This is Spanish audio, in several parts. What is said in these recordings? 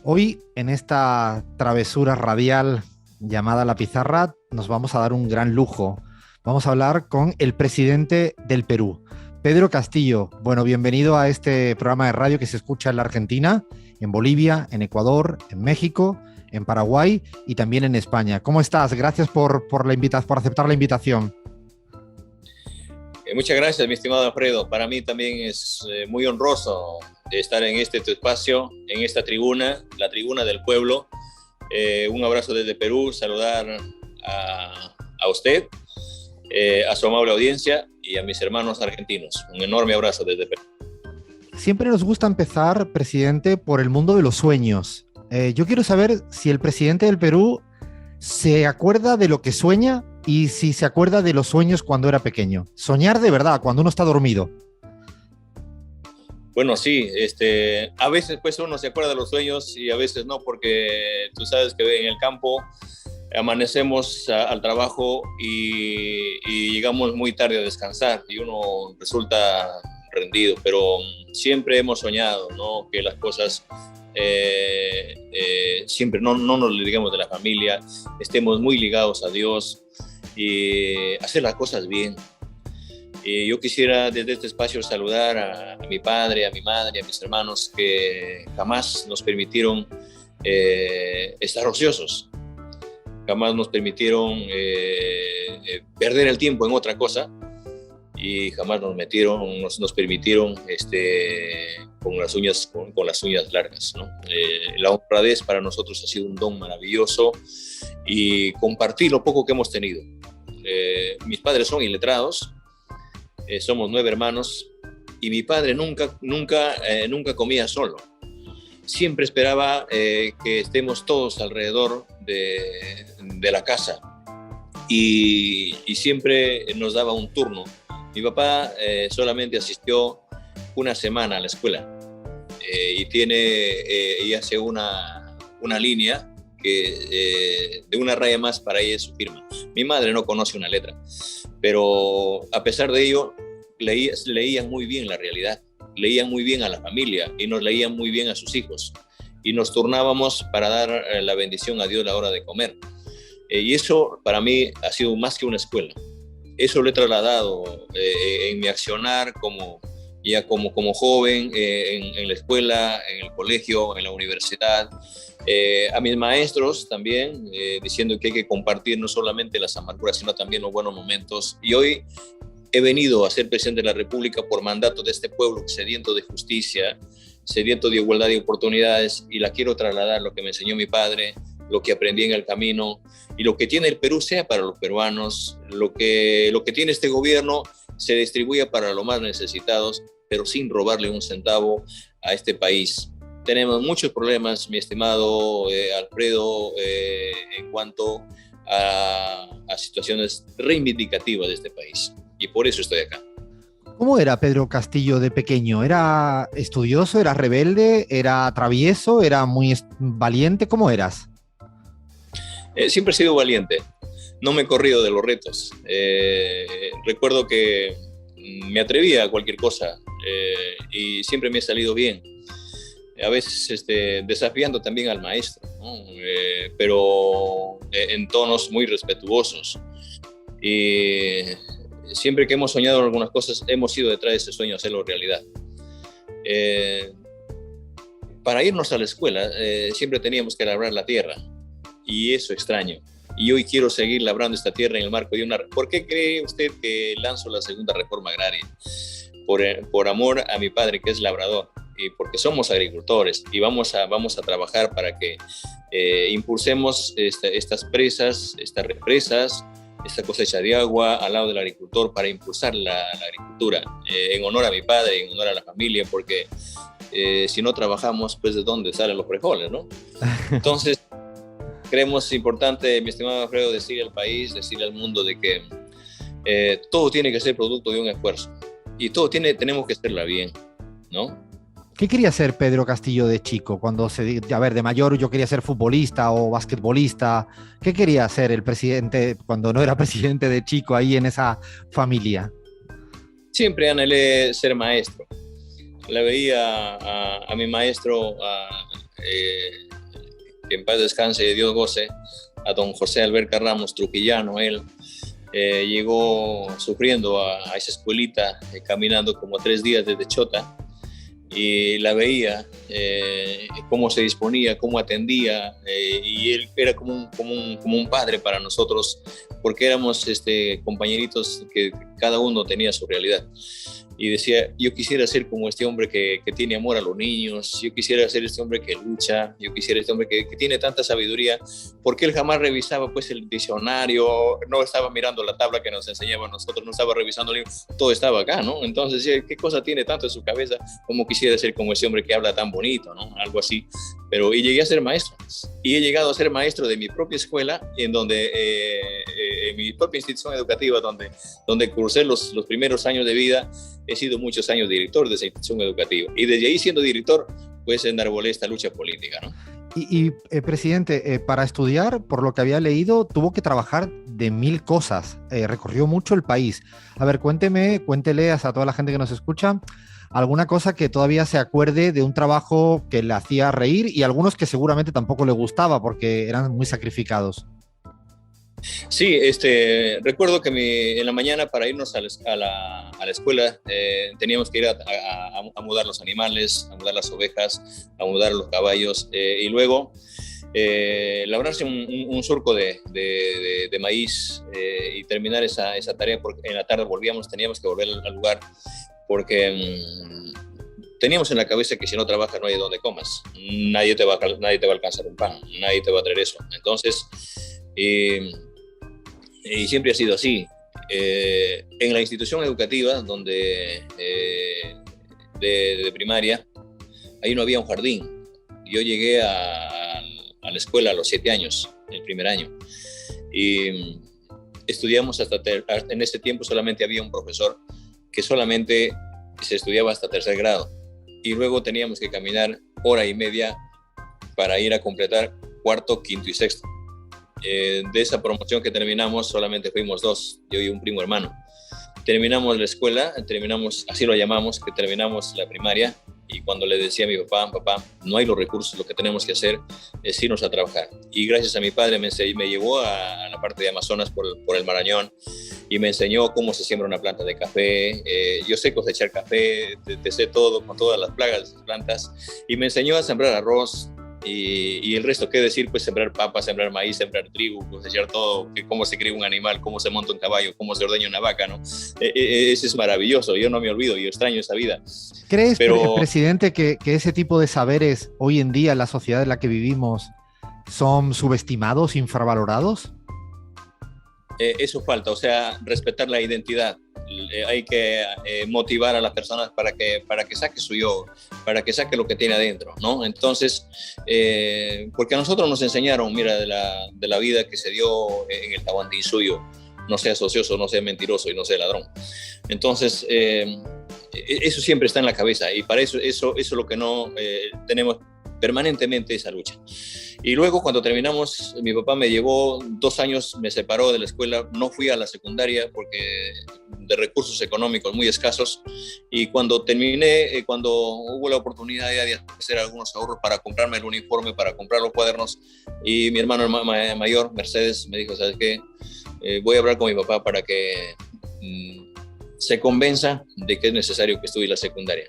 Hoy, en esta travesura radial llamada La Pizarra, nos vamos a dar un gran lujo. Vamos a hablar con el presidente del Perú, Pedro Castillo. Bueno, bienvenido a este programa de radio que se escucha en la Argentina, en Bolivia, en Ecuador, en México, en Paraguay y también en España. ¿Cómo estás? Gracias por aceptar la invitación. Muchas gracias, mi estimado Alfredo. Para mí también es muy honroso estar en este tu espacio, en esta tribuna, la tribuna del pueblo. Un abrazo desde Perú, saludar a usted, a su amable audiencia y a mis hermanos argentinos. Un enorme abrazo desde Perú. Siempre nos gusta empezar, presidente, por el mundo de los sueños. Yo quiero saber si el presidente del Perú se acuerda de lo que sueña y si se acuerda de los sueños cuando era pequeño. Soñar de verdad, cuando uno está dormido. Bueno, sí, a veces pues uno se acuerda de los sueños y a veces no, porque tú sabes que en el campo amanecemos al trabajo y llegamos muy tarde a descansar y uno resulta rendido, pero siempre hemos soñado, ¿no? Que las cosas siempre no nos digamos de la familia, estemos muy ligados a Dios y hacer las cosas bien. Yo quisiera desde este espacio saludar a mi padre, a mi madre, a mis hermanos que jamás nos permitieron estar ociosos, jamás nos permitieron perder el tiempo en otra cosa y jamás nos permitieron con las uñas largas, ¿no? La honradez para nosotros ha sido un don maravilloso y compartir lo poco que hemos tenido. Mis padres son iletrados. Somos 9 hermanos y mi padre nunca comía solo. Siempre esperaba que estemos todos alrededor de la casa y siempre nos daba un turno. Mi papá solamente asistió una semana a la escuela y hace una línea de una raya más para ella es su firma. Mi madre no conoce una letra, pero a pesar de ello leían muy bien la realidad, leían muy bien a la familia y nos leían muy bien a sus hijos y nos turnábamos para dar la bendición a Dios a la hora de comer. Y eso para mí ha sido más que una escuela. Eso lo he trasladado en mi accionar como joven, en la escuela, en el colegio, en la universidad. A mis maestros también, diciendo que hay que compartir no solamente las amarguras, sino también los buenos momentos. Y hoy he venido a ser presidente de la República por mandato de este pueblo sediento de justicia, sediento de igualdad de oportunidades, y la quiero trasladar lo que me enseñó mi padre, lo que aprendí en el camino, y lo que tiene el Perú sea para los peruanos, lo que tiene este gobierno se distribuya para los más necesitados, pero sin robarle un centavo a este país. Tenemos muchos problemas, mi estimado Alfredo, en cuanto a situaciones reivindicativas de este país. Y por eso estoy acá. ¿Cómo era Pedro Castillo de pequeño? ¿Era estudioso? ¿Era rebelde? ¿Era travieso? ¿Era muy valiente? ¿Cómo eras? Siempre he sido valiente. No me he corrido de los retos. Recuerdo que me atrevía a cualquier cosa y siempre me ha salido bien. A veces desafiando también al maestro, ¿no? Pero en tonos muy respetuosos. Y siempre que hemos soñado algunas cosas, hemos ido detrás de ese sueño a hacerlo realidad. Para irnos a la escuela, siempre teníamos que labrar la tierra, y eso extraño. Y hoy quiero seguir labrando esta tierra en el marco de una... ¿Por qué cree usted que lanzo la segunda reforma agraria? Por amor a mi padre, que es labrador, y porque somos agricultores, y vamos a trabajar para que impulsemos estas presas, estas represas, esta cosecha de agua al lado del agricultor para impulsar la agricultura, en honor a mi padre, en honor a la familia, porque si no trabajamos, pues de dónde salen los frijoles, ¿no? Entonces, creemos importante, mi estimado Alfredo, decirle al país, decirle al mundo de que todo tiene que ser producto de un esfuerzo y tenemos que hacerla bien, ¿no? ¿Qué quería ser Pedro Castillo de chico? De mayor yo quería ser futbolista o basquetbolista. ¿Qué quería ser el presidente cuando no era presidente de chico ahí en esa familia? Siempre anhelé ser maestro. Le veía a mi maestro que en paz descanse, Dios goce, a don José Alberca Ramos, trujillano, él llegó sufriendo a esa escuelita, caminando como 3 días desde Chota, y la veía, cómo se disponía, cómo atendía, y él era como un padre para nosotros, porque éramos compañeritos que cada uno tenía su realidad. Y decía, yo quisiera ser como este hombre que tiene amor a los niños, yo quisiera ser este hombre que lucha, yo quisiera este hombre que tiene tanta sabiduría, porque él jamás revisaba pues el diccionario, no estaba mirando la tabla que nos enseñaba a nosotros, no estaba revisando el libro, todo estaba acá, ¿no? Entonces, ¿qué cosa tiene tanto en su cabeza? Como quisiera ser como ese hombre que habla tan bonito, ¿no? Algo así. Pero y llegué a ser maestro, y he llegado a ser maestro de mi propia escuela, en mi propia institución educativa, donde cursé los primeros años de vida. He sido muchos años director de esa institución educativa, y desde ahí, siendo director, pues enarbolé esta lucha política, ¿no? Presidente, para estudiar, por lo que había leído, tuvo que trabajar de 1000 cosas, recorrió mucho el país. A ver, cuéntele a toda la gente que nos escucha alguna cosa que todavía se acuerde de un trabajo que le hacía reír, y algunos que seguramente tampoco le gustaba porque eran muy sacrificados. Sí, recuerdo que en la mañana, para irnos a la escuela, teníamos que ir a mudar los animales, a mudar las ovejas, a mudar los caballos, y luego labrarse un surco de maíz, y terminar esa tarea, porque en la tarde teníamos que volver al lugar, porque teníamos en la cabeza que si no trabajas no hay donde comas, nadie te va a alcanzar un pan, nadie te va a traer eso. Entonces, y siempre ha sido así. En la institución educativa de primaria, ahí no había un jardín. Yo llegué a la escuela a los 7 años, el primer año, y estudiamos en ese tiempo solamente había un profesor que solamente se estudiaba hasta 3er grado, y luego teníamos que caminar 1 hora y media para ir a completar 4º, 5º y 6º. De esa promoción que terminamos, solamente fuimos 2, yo y un primo hermano. Terminamos la escuela, así lo llamamos, que terminamos la primaria, y cuando le decía a mi papá, no hay los recursos, lo que tenemos que hacer es irnos a trabajar. Y gracias a mi padre me llevó a la parte de Amazonas por el Marañón, y me enseñó cómo se siembra una planta de café. Yo sé cosechar café, te sé todo, con todas las plagas de esas plantas, y me enseñó a sembrar arroz. Y el resto, qué decir, pues sembrar papa, sembrar maíz, sembrar trigo, cosechar todo, cómo se cría un animal, cómo se monta un caballo, cómo se ordeña una vaca, ¿no? Eso es maravilloso, yo no me olvido, yo extraño esa vida. ¿Crees, presidente, que ese tipo de saberes hoy en día en la sociedad en la que vivimos son subestimados, infravalorados? Eso falta, o sea, respetar la identidad. Hay que motivar a las personas para que saque su yo, para que saque lo que tiene adentro, ¿no? Entonces, porque a nosotros nos enseñaron, mira, de la vida que se dio en el Tahuantinsuyo: no seas ocioso, no seas mentiroso y no seas ladrón. Entonces, eso siempre está en la cabeza, y para eso es lo que no tenemos permanentemente, esa lucha. Y luego, cuando terminamos, mi papá me llevó 2 años, me separó de la escuela, no fui a la secundaria porque de recursos económicos muy escasos, y cuando terminé, cuando hubo la oportunidad de hacer algunos ahorros para comprarme el uniforme, para comprar los cuadernos, y mi hermano mayor, Mercedes, me dijo, ¿sabes qué? Voy a hablar con mi papá para que se convenza de que es necesario que estudie la secundaria.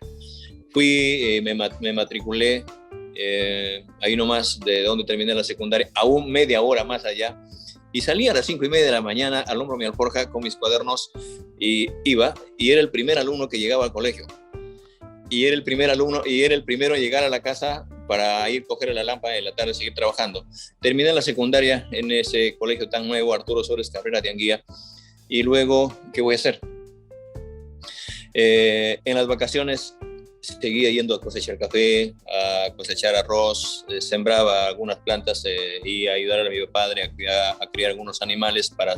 Fui, me matriculé ahí nomás de donde terminé la secundaria, aún media hora más allá, y salí a las 5:30 de la mañana al hombro mi alforja con mis cuadernos, y iba, y era el primer alumno que llegaba al colegio, y era el primer alumno, y era el primero a llegar a la casa para ir a coger la lámpara en la tarde y seguir trabajando. Terminé la secundaria en ese colegio tan nuevo, Arturo Suárez Cabrera de Anguía, y luego, ¿qué voy a hacer? En las vacaciones seguía yendo a cosechar café, a cosechar arroz, sembraba algunas plantas, y a ayudar a mi padre a criar algunos animales para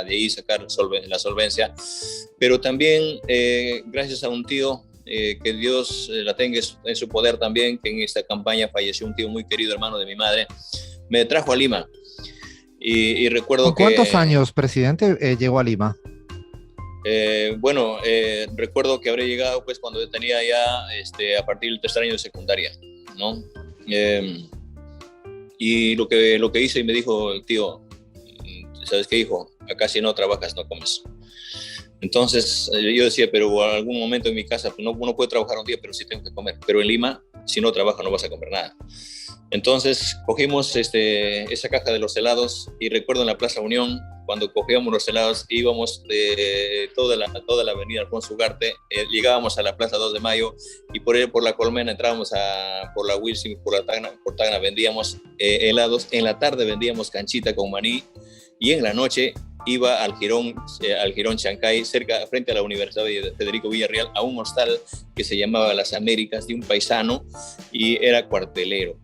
de ahí sacar la solvencia. Pero también, gracias a un tío, que Dios la tenga en su poder también, que en esta campaña falleció un tío muy querido, hermano de mi madre, me trajo a Lima. Y recuerdo ¿Con cuántos años, presidente, llegó a Lima? Bueno, recuerdo que habré llegado pues cuando yo tenía ya a partir del 3er año de secundaria, ¿no? Y lo que hice y me dijo, tío, ¿sabes qué, hijo? Acá si no trabajas, no comes. Entonces yo decía, pero en algún momento en mi casa pues, no, uno puede trabajar un día, pero sí tengo que comer. Pero en Lima, si no trabajas, no vas a comer nada. Entonces cogimos esa caja de los helados y recuerdo en la Plaza Unión, cuando cogíamos los helados, íbamos de toda la avenida Alfonso Ugarte, llegábamos a la Plaza 2 de Mayo y por la Colmena entrábamos por la Wilson, por Tacna vendíamos helados. En la tarde vendíamos canchita con maní y en la noche iba al Jirón Chancay, frente a la Universidad de Federico Villarreal, a un hostal que se llamaba Las Américas, de un paisano, y era cuartelero.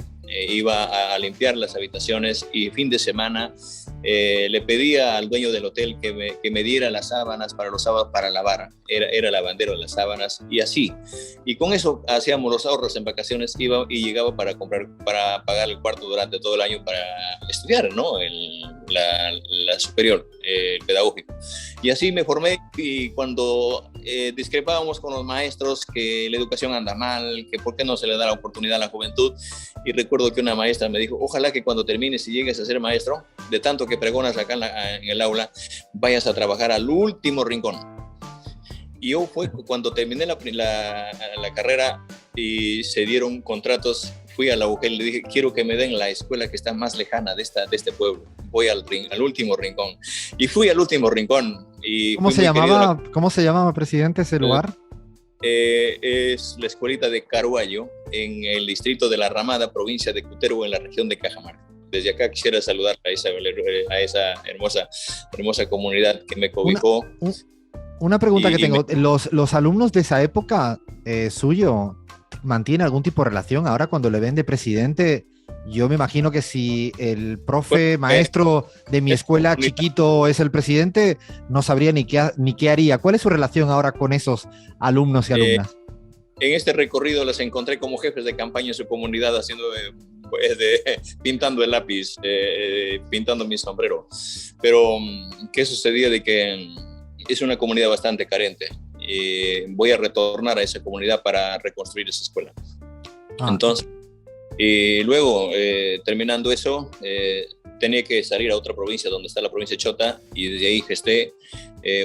Iba a limpiar las habitaciones y fin de semana le pedía al dueño del hotel que me diera las sábanas para los sábados para lavar. Era lavandero de las sábanas y así. Y con eso hacíamos los ahorros en vacaciones, iba y llegaba para pagar el cuarto durante todo el año para estudiar, ¿no? La superior, pedagógico. Y así me formé, y cuando discrepábamos con los maestros que la educación anda mal, que por qué no se le da la oportunidad a la juventud, y recuerdo que una maestra me dijo, ojalá que cuando termines y llegues a ser maestro, de tanto que pregonas acá en el aula, vayas a trabajar al último rincón. Y yo fue cuando terminé la carrera y se dieron contratos, fui a la UGEL y le dije, quiero que me den la escuela que está más lejana de este pueblo. Voy al último rincón. Y fui al último rincón. Y ¿Cómo se llamaba, presidente, ese lugar? Es la escuelita de Caruayo, en el distrito de La Ramada, provincia de Cutervo, en la región de Cajamarca. Desde acá quisiera saludar a esa hermosa comunidad que me cobijó. Una pregunta que tengo. ¿Los alumnos de esa época suyo mantienen algún tipo de relación? Ahora cuando le ven de presidente, yo me imagino que si el maestro de mi escuela chiquito es el presidente, no sabría ni qué haría. ¿Cuál es su relación ahora con esos alumnos y alumnas? En este recorrido las encontré como jefes de campaña en su comunidad haciendo pintando el lápiz, pintando mi sombrero. Pero ¿qué sucedía? De que es una comunidad bastante carente. Voy a retornar a esa comunidad para reconstruir esa escuela. Entonces, luego, terminando eso, tenía que salir a otra provincia donde está la provincia de Chota, y desde ahí gesté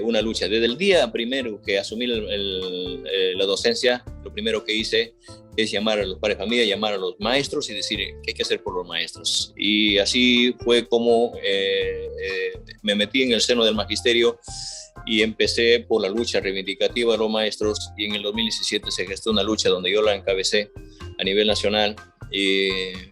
una lucha. Desde el día primero que asumí la docencia, lo primero que hice es llamar a los padres de familia, llamar a los maestros y decir qué hay que hacer por los maestros. Y así fue como me metí en el seno del magisterio y empecé por la lucha reivindicativa de los maestros, y en el 2017 se gestó una lucha donde yo la encabecé a nivel nacional y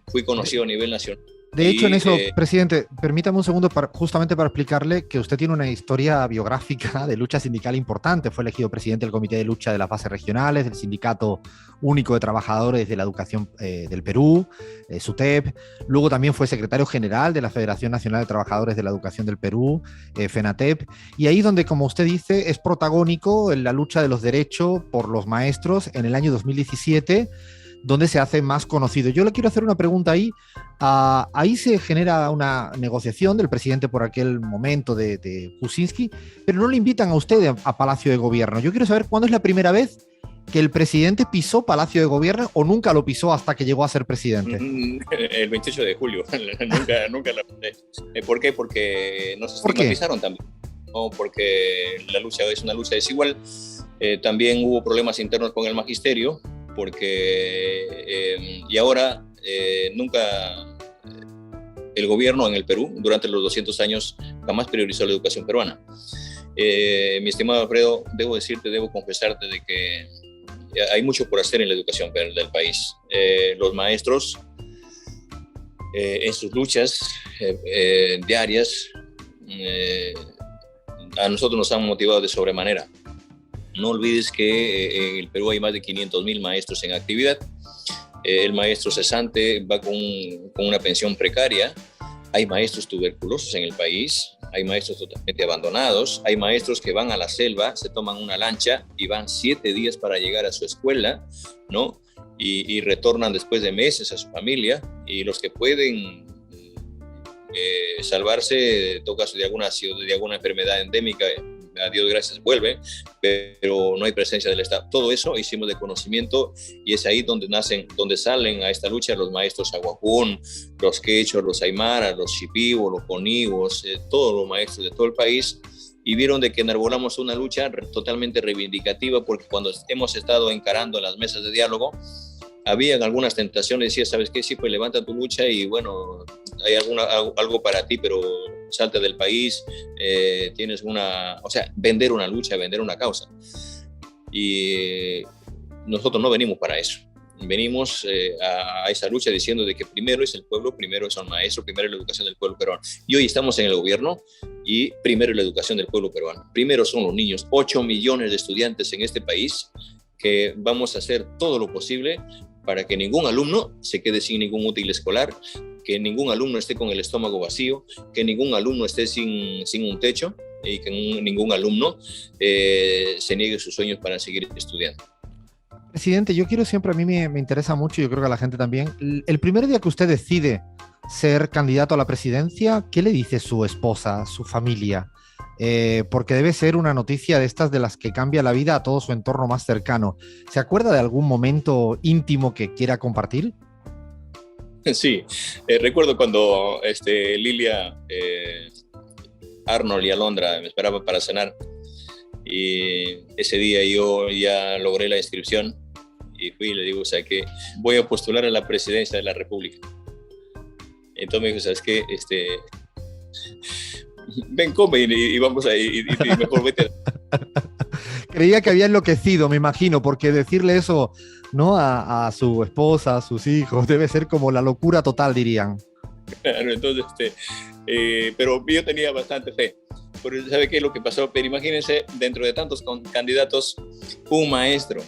fui conocido a nivel nacional. De hecho, en eso, presidente, permítame un segundo justamente para explicarle que usted tiene una historia biográfica de lucha sindical importante. Fue elegido presidente del Comité de Lucha de las Bases Regionales, del Sindicato Único de Trabajadores de la Educación del Perú, SUTEP. Luego también fue secretario general de la Federación Nacional de Trabajadores de la Educación del Perú, FENATEP. Y ahí donde, como usted dice, es protagónico en la lucha de los derechos por los maestros en el año 2017, donde se hace más conocido. Yo le quiero hacer una pregunta ahí. Ahí se genera una negociación del presidente por aquel momento de Kuczynski, pero no le invitan a usted a Palacio de Gobierno. Yo quiero saber cuándo es la primera vez que el presidente pisó Palacio de Gobierno, o nunca lo pisó hasta que llegó a ser presidente. El 28 de julio. nunca la pisé. ¿Por qué? Porque nos estigmatizaron también. No, porque la lucha es una lucha desigual. También hubo problemas internos con el magisterio, porque y ahora nunca el gobierno en el Perú durante los 200 años jamás priorizó la educación peruana. Mi estimado Alfredo, debo confesarte de que hay mucho por hacer en la educación del país. Los maestros en sus luchas diarias a nosotros nos han motivado de sobremanera. No olvides que en el Perú hay más de 500.000 maestros en actividad. El maestro cesante va con una pensión precaria. Hay maestros tuberculosos en el país. Hay maestros totalmente abandonados. Hay maestros que van a la selva, se toman una lancha y van 7 días para llegar a su escuela, ¿no? Y retornan después de meses a su familia. Y los que pueden salvarse, en todo caso de alguna enfermedad endémica, a Dios gracias vuelven, pero no hay presencia del Estado. Todo eso hicimos de conocimiento y es ahí donde salen a esta lucha los maestros aguajún, los quechos, los aymaras, los shipibos, los coniguos, todos los maestros de todo el país, y vieron de que enarbolamos una lucha totalmente reivindicativa, porque cuando hemos estado encarando las mesas de diálogo, habían algunas tentaciones, decía, ¿sabes qué? Sí, pues levanta tu lucha y bueno, hay algo para ti, pero salte del país, vender una lucha, vender una causa. Y nosotros no venimos para eso. Venimos a esa lucha diciendo de que primero es el pueblo, primero son maestros, primero es la educación del pueblo peruano. Y hoy estamos en el gobierno y primero es la educación del pueblo peruano. Primero son los niños, 8 millones de estudiantes en este país, que vamos a hacer todo lo posible para que ningún alumno se quede sin ningún útil escolar, que ningún alumno esté con el estómago vacío, que ningún alumno esté sin un techo y que ningún alumno se niegue sus sueños para seguir estudiando. Presidente, yo quiero siempre, a mí me interesa mucho, yo creo que a la gente también, el primer día que usted decide ser candidato a la presidencia, ¿qué le dice su esposa, su familia? Porque debe ser una noticia de estas de las que cambia la vida a todo su entorno más cercano. ¿Se acuerda de algún momento íntimo que quiera compartir? Sí, recuerdo cuando Lilia, Arnold y Alondra me esperaban para cenar, y ese día yo ya logré la inscripción y fui y le digo, o sea, que voy a postular a la presidencia de la República. Entonces me dijo, ¿sabes qué? Ven, come y vamos a ir, y mejor vete. Creía que había enloquecido, me imagino, porque decirle eso, ¿no? a su esposa, a sus hijos, debe ser como la locura total, dirían. Claro, entonces, pero yo tenía bastante fe. Pero ¿sabe qué es lo que pasó? Pero imagínense, dentro de tantos candidatos, un maestro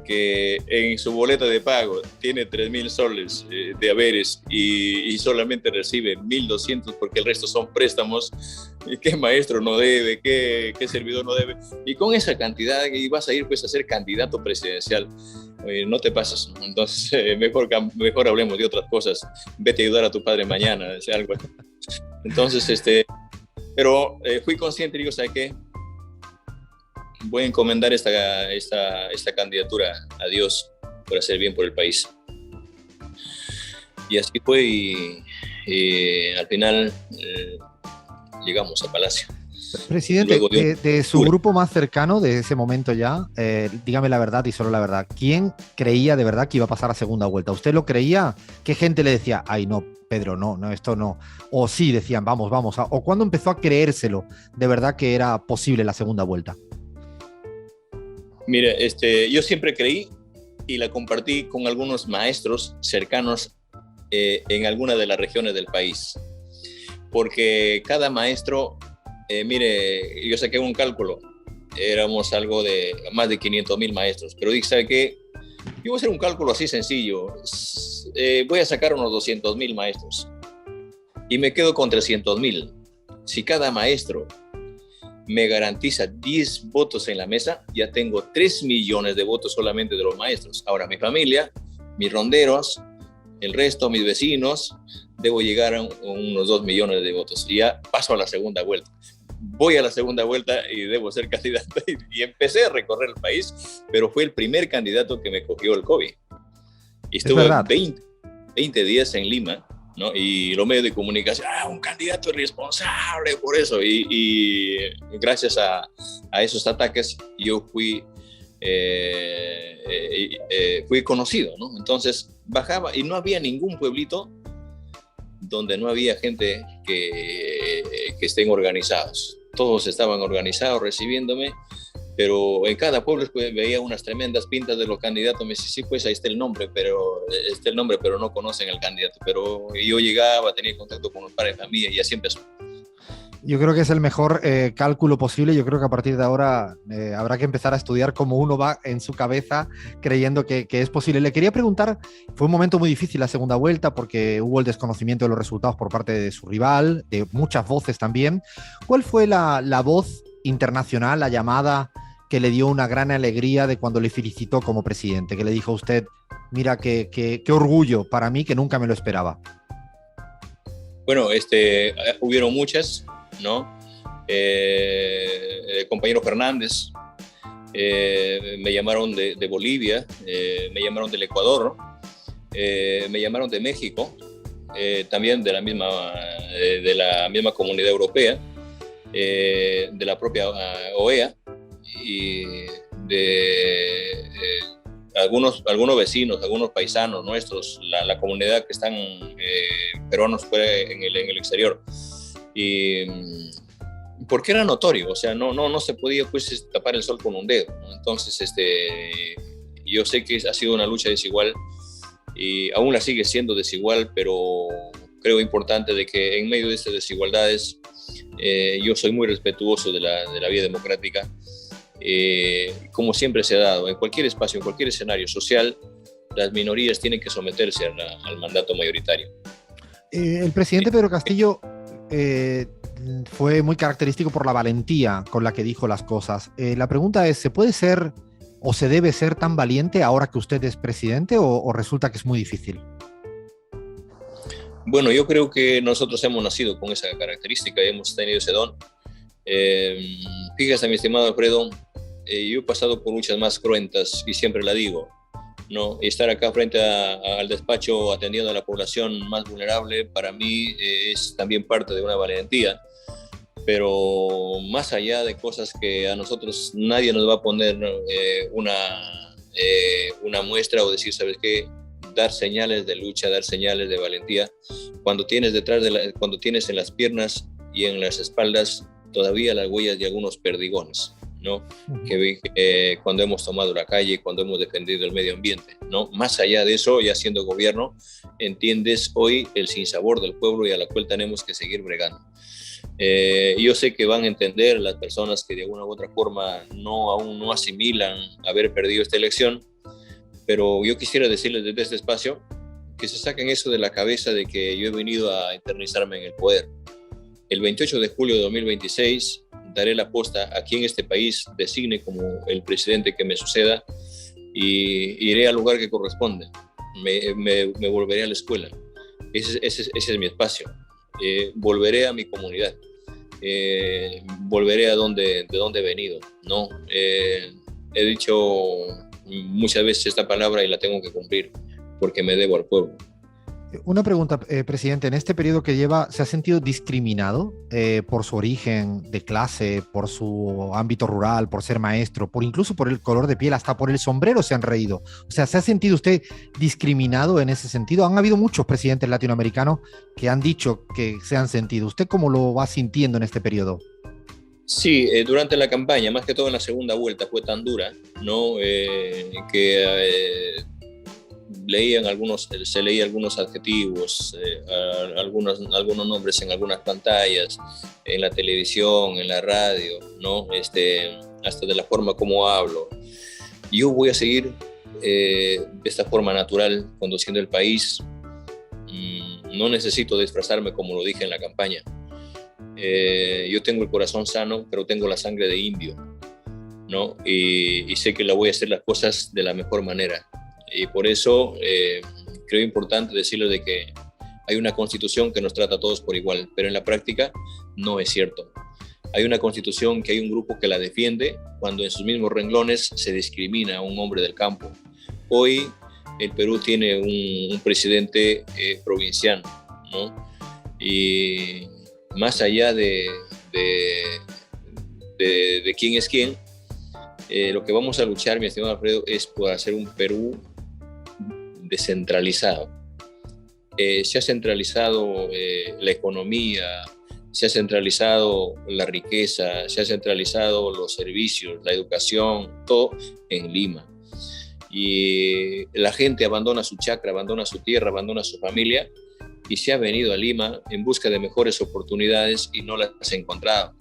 que en su boleta de pago tiene 3,000 soles de haberes y solamente recibe 1,200 porque el resto son préstamos. ¿Y qué maestro no debe? ¿Qué servidor no debe? Y con esa cantidad y vas a ir pues a ser candidato presidencial. No te pases. Entonces mejor hablemos de otras cosas. Vete a ayudar a tu padre mañana, algo. Entonces, pero fui consciente y digo, ¿sabes qué? Voy a encomendar esta candidatura a Dios por hacer bien por el país. Y así fue y al final llegamos a Palacio. Presidente, de su grupo más cercano de ese momento ya, dígame la verdad y solo la verdad, ¿quién creía de verdad que iba a pasar a segunda vuelta? ¿Usted lo creía? ¿Qué gente le decía, ay no, Pedro, no, esto no? O sí decían, vamos, o cuándo empezó a creérselo de verdad que era posible la segunda vuelta? Mire, yo siempre creí y la compartí con algunos maestros cercanos en alguna de las regiones del país. Porque cada maestro, mire, yo saqué un cálculo, éramos algo de más de 500,000 maestros, pero dije, ¿sabe qué? Yo voy a hacer un cálculo así sencillo, voy a sacar unos 200,000 maestros y me quedo con 300,000. Si cada maestro me garantiza 10 votos en la mesa, ya tengo 3 millones de votos solamente de los maestros. Ahora, mi familia, mis ronderos, el resto, mis vecinos, debo llegar a unos 2 millones de votos. Y ya paso a la segunda vuelta. Voy a la segunda vuelta y debo ser candidato. Y empecé a recorrer el país, pero fue el primer candidato que me cogió el COVID. Y estuve 20 días en Lima, ¿no? Y los medios de comunicación, un candidato irresponsable por eso. Y gracias a esos ataques yo fui conocido, ¿no? Entonces bajaba y no había ningún pueblito donde no había gente que estén organizados. Todos estaban organizados recibiéndome, pero en cada pueblo pues, veía unas tremendas pintas de los candidatos. Me decía, sí, pues ahí está el nombre, pero no conocen al candidato. Pero yo llegaba, tenía contacto con los padres de familia y así empezó. Yo creo que es el mejor cálculo posible. Yo creo que a partir de ahora habrá que empezar a estudiar cómo uno va en su cabeza creyendo que es posible. Le quería preguntar, fue un momento muy difícil la segunda vuelta porque hubo el desconocimiento de los resultados por parte de su rival, de muchas voces también. ¿Cuál fue la voz internacional, la llamada que le dio una gran alegría de cuando le felicitó como presidente? Que le dijo a usted, mira, qué orgullo para mí, que nunca me lo esperaba. Bueno, hubieron muchas, ¿no? El compañero Fernández, me llamaron de Bolivia, me llamaron del Ecuador, me llamaron de México, también de la misma Comunidad Europea, de la propia OEA y de algunos vecinos, algunos paisanos nuestros, la comunidad que están peruanos en el exterior. Y porque era notorio, o sea, no se podía pues tapar el sol con un dedo, ¿no? Entonces, yo sé que ha sido una lucha desigual y aún la sigue siendo desigual, pero creo importante de que en medio de estas desigualdades yo soy muy respetuoso de la vida democrática, como siempre se ha dado, en cualquier espacio, en cualquier escenario social, las minorías tienen que someterse al mandato mayoritario. El presidente Pedro Castillo fue muy característico por la valentía con la que dijo las cosas. La pregunta es, ¿se puede ser o se debe ser tan valiente ahora que usted es presidente o resulta que es muy difícil? Bueno, yo creo que nosotros hemos nacido con esa característica y hemos tenido ese don. Fíjese, mi estimado Alfredo, yo he pasado por luchas más cruentas y siempre la digo, ¿no? Estar acá frente al despacho atendiendo a la población más vulnerable, para mí es también parte de una valentía, pero más allá de cosas que a nosotros nadie nos va a poner una muestra o decir, ¿sabes qué? Dar señales de lucha, dar señales de valentía, cuando tienes cuando tienes en las piernas y en las espaldas todavía las huellas de algunos perdigones, ¿no? Cuando hemos tomado la calle, cuando hemos defendido el medio ambiente, ¿no? Más allá de eso, ya siendo gobierno, entiendes hoy el sinsabor del pueblo y a la cual tenemos que seguir bregando. Yo sé que van a entender las personas que de alguna u otra forma aún no asimilan haber perdido esta elección, pero yo quisiera decirles desde este espacio que se saquen eso de la cabeza de que yo he venido a eternizarme en el poder. El 28 de julio de 2026 daré la posta a quien este país designe como el presidente que me suceda y iré al lugar que corresponde. Me volveré a la escuela. Ese es mi espacio. Volveré a mi comunidad. Volveré de donde he venido, ¿no? He dicho muchas veces esta palabra y la tengo que cumplir porque me debo al pueblo. Una pregunta, presidente. En este periodo que lleva, ¿se ha sentido discriminado por su origen de clase, por su ámbito rural, por ser maestro, incluso por el color de piel, hasta por el sombrero se han reído? O sea, ¿se ha sentido usted discriminado en ese sentido? Han habido muchos presidentes latinoamericanos que han dicho que se han sentido. ¿Usted cómo lo va sintiendo en este periodo? Sí, durante la campaña, más que todo en la segunda vuelta, fue tan dura, ¿no? Se leían algunos adjetivos, algunos nombres en algunas pantallas, en la televisión, en la radio, ¿no? Hasta de la forma como hablo. Yo voy a seguir de esta forma natural, conduciendo el país. No necesito disfrazarme como lo dije en la campaña. Yo tengo el corazón sano, pero tengo la sangre de indio, ¿no? Y sé que la voy a hacer las cosas de la mejor manera. Y por eso creo importante decirles de que hay una constitución que nos trata a todos por igual, pero en la práctica no es cierto. Hay una constitución que hay un grupo que la defiende cuando en sus mismos renglones se discrimina a un hombre del campo. Hoy el Perú tiene un presidente provinciano, ¿no? Y más allá de quién es quién, lo que vamos a luchar, mi estimado Alfredo, es por hacer un Perú descentralizado. Se ha centralizado la economía, se ha centralizado la riqueza, se ha centralizado los servicios, la educación, todo en Lima. Y la gente abandona su chacra, abandona su tierra, abandona su familia y se ha venido a Lima en busca de mejores oportunidades y no las ha encontrado.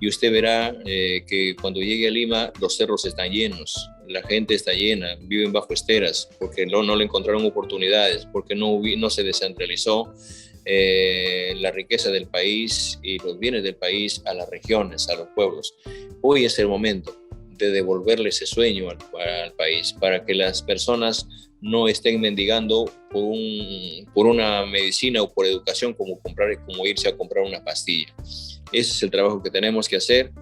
Y usted verá que cuando llegue a Lima los cerros están llenos, la gente está llena, viven bajo esteras porque no le encontraron oportunidades, porque no se descentralizó la riqueza del país y los bienes del país a las regiones, a los pueblos. Hoy es el momento de devolverle ese sueño al país para que las personas no estén mendigando por una medicina o por educación como irse a comprar una pastilla. Ese es el trabajo que tenemos que hacer.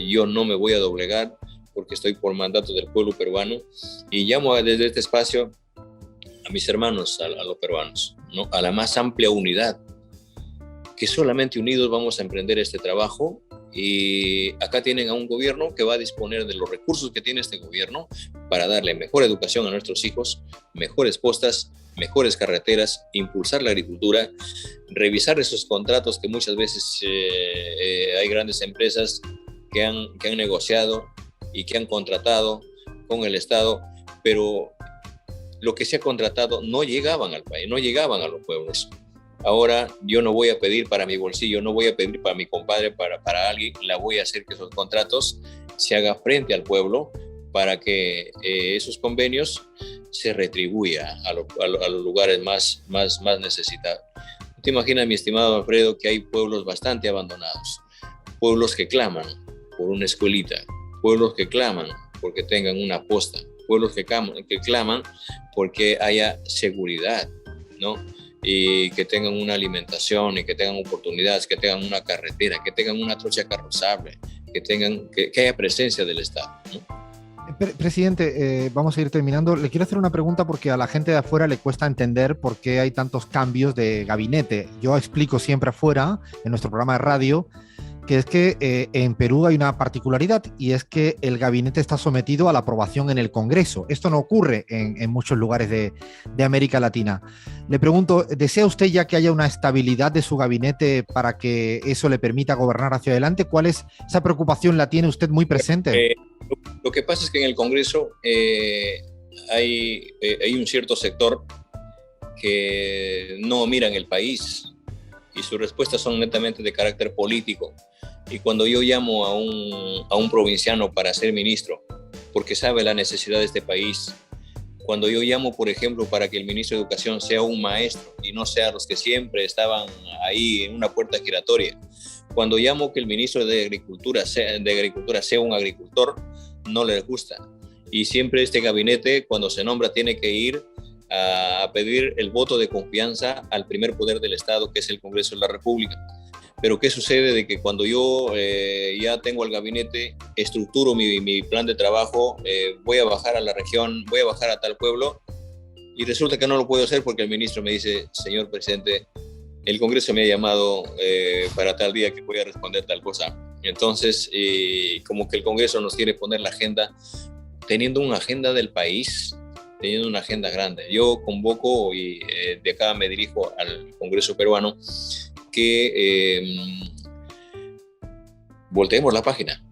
Yo no me voy a doblegar porque estoy por mandato del pueblo peruano y llamo desde este espacio a mis hermanos, a los peruanos, ¿no? A la más amplia unidad, que solamente unidos vamos a emprender este trabajo. Y acá tienen a un gobierno que va a disponer de los recursos que tiene este gobierno para darle mejor educación a nuestros hijos, mejores postas, mejores carreteras, impulsar la agricultura, revisar esos contratos que muchas veces hay grandes empresas que han negociado y que han contratado con el Estado, pero lo que se ha contratado no llegaban al país, no llegaban a los pueblos. Ahora yo no voy a pedir para mi bolsillo, no voy a pedir para mi compadre, para alguien, la voy a hacer que esos contratos se hagan frente al pueblo para que esos convenios se retribuya a los lugares más necesitados. ¿Te imaginas, mi estimado Alfredo, que hay pueblos bastante abandonados? Pueblos que claman por una escuelita, pueblos que claman porque tengan una posta, pueblos que claman porque haya seguridad, ¿no? Y que tengan una alimentación y que tengan oportunidades, que tengan una carretera, que tengan una trocha carrozable, que haya presencia del Estado, ¿no? Presidente, vamos a ir terminando. Le quiero hacer una pregunta porque a la gente de afuera le cuesta entender por qué hay tantos cambios de gabinete. Yo explico siempre afuera, en nuestro programa de radio, que es que en Perú hay una particularidad y es que el gabinete está sometido a la aprobación en el Congreso. Esto no ocurre en muchos lugares de América Latina. Le pregunto, ¿desea usted ya que haya una estabilidad de su gabinete para que eso le permita gobernar hacia adelante? ¿Cuál es esa preocupación? ¿La tiene usted muy presente? Lo que pasa es que en el Congreso hay un cierto sector que no miran el país y sus respuestas son netamente de carácter político. Y cuando yo llamo a un provinciano para ser ministro, porque sabe la necesidad de este país, cuando yo llamo, por ejemplo, para que el ministro de Educación sea un maestro y no sea los que siempre estaban ahí en una puerta giratoria, cuando llamo que el ministro de Agricultura sea un agricultor, no les gusta. Y siempre este gabinete, cuando se nombra, tiene que ir a pedir el voto de confianza al primer poder del Estado, que es el Congreso de la República. Pero ¿qué sucede? De que cuando yo ya tengo el gabinete, estructuro mi plan de trabajo, voy a bajar a la región, voy a bajar a tal pueblo, y resulta que no lo puedo hacer porque el ministro me dice: señor presidente, el Congreso me ha llamado para tal día que voy a responder tal cosa. Entonces, como que el Congreso nos quiere poner la agenda, teniendo una agenda del país, teniendo una agenda grande. Yo convoco y de acá me dirijo al Congreso peruano que volteemos la página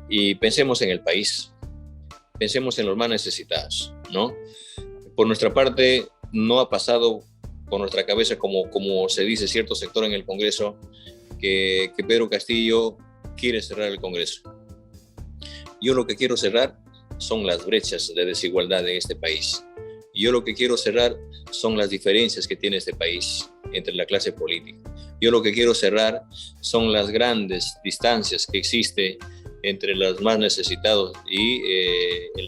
y pensemos en el país, pensemos en los más necesitados, ¿no? Por nuestra parte, no ha pasado por nuestra cabeza, como se dice cierto sector en el Congreso, que Pedro Castillo quiere cerrar el Congreso. Yo lo que quiero cerrar son las brechas de desigualdad en este país. Yo lo que quiero cerrar son las diferencias que tiene este país entre la clase política. Yo lo que quiero cerrar son las grandes distancias que existen entre los más necesitados y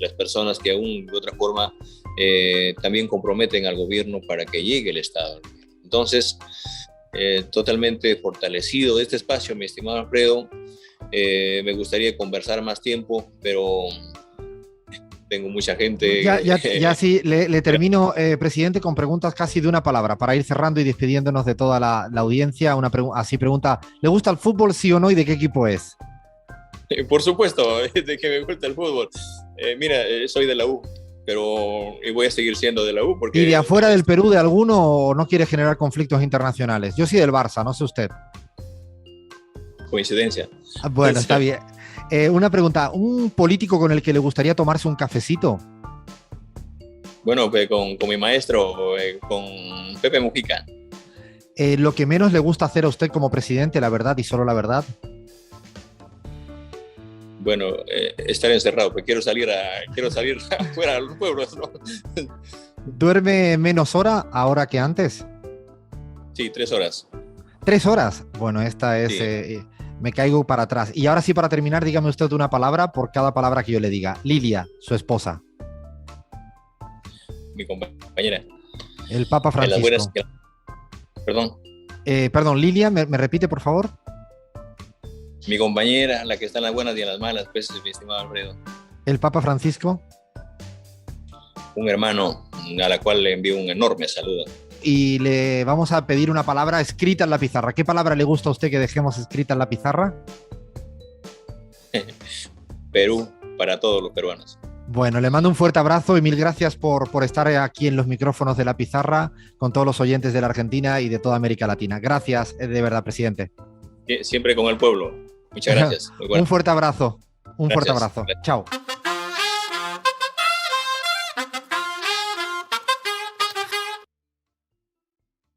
las personas que aún de otra forma también comprometen al gobierno para que llegue el Estado. Entonces, totalmente fortalecido este espacio, mi estimado Alfredo. Me gustaría conversar más tiempo, pero tengo mucha gente. Ya sí, le termino, presidente, con preguntas casi de una palabra, para ir cerrando y despidiéndonos de toda la audiencia. Así pregunta: ¿le gusta el fútbol, sí o no, y de qué equipo es? Por supuesto, de que me gusta el fútbol. Mira, soy de la U, pero voy a seguir siendo de la U. ¿Y de afuera del Perú de alguno o no quiere generar conflictos internacionales? Yo soy del Barça, no sé usted. Coincidencia. Bueno, está bien. Una pregunta: ¿un político con el que le gustaría tomarse un cafecito? Bueno, con mi maestro, con Pepe Mujica. Lo que menos le gusta hacer a usted como presidente, la verdad y solo la verdad. Bueno, estar encerrado, porque quiero salir afuera a los pueblos, ¿no? ¿Duerme menos ahora que antes? Sí, 3 horas. 3 horas. Bueno, esta es... Sí. Me caigo para atrás. Y ahora sí, para terminar, dígame usted una palabra por cada palabra que yo le diga. Lilia, su esposa. Mi compañera. El Papa Francisco. Perdón. Perdón, Lilia, ¿me repite, por favor? Mi compañera, la que está en las buenas y en las malas, pues, mi estimado Alfredo. El Papa Francisco. Un hermano a la cual le envío un enorme saludo. Y le vamos a pedir una palabra escrita en la pizarra. ¿Qué palabra le gusta a usted que dejemos escrita en la pizarra? Perú para todos los peruanos. Bueno, le mando un fuerte abrazo y mil gracias por estar aquí en los micrófonos de la pizarra con todos los oyentes de la Argentina y de toda América Latina. Gracias, de verdad, presidente. Siempre con el pueblo. Muchas gracias. Muy bueno. Un fuerte abrazo. Un Gracias. fuerte abrazo. Gracias. Chao.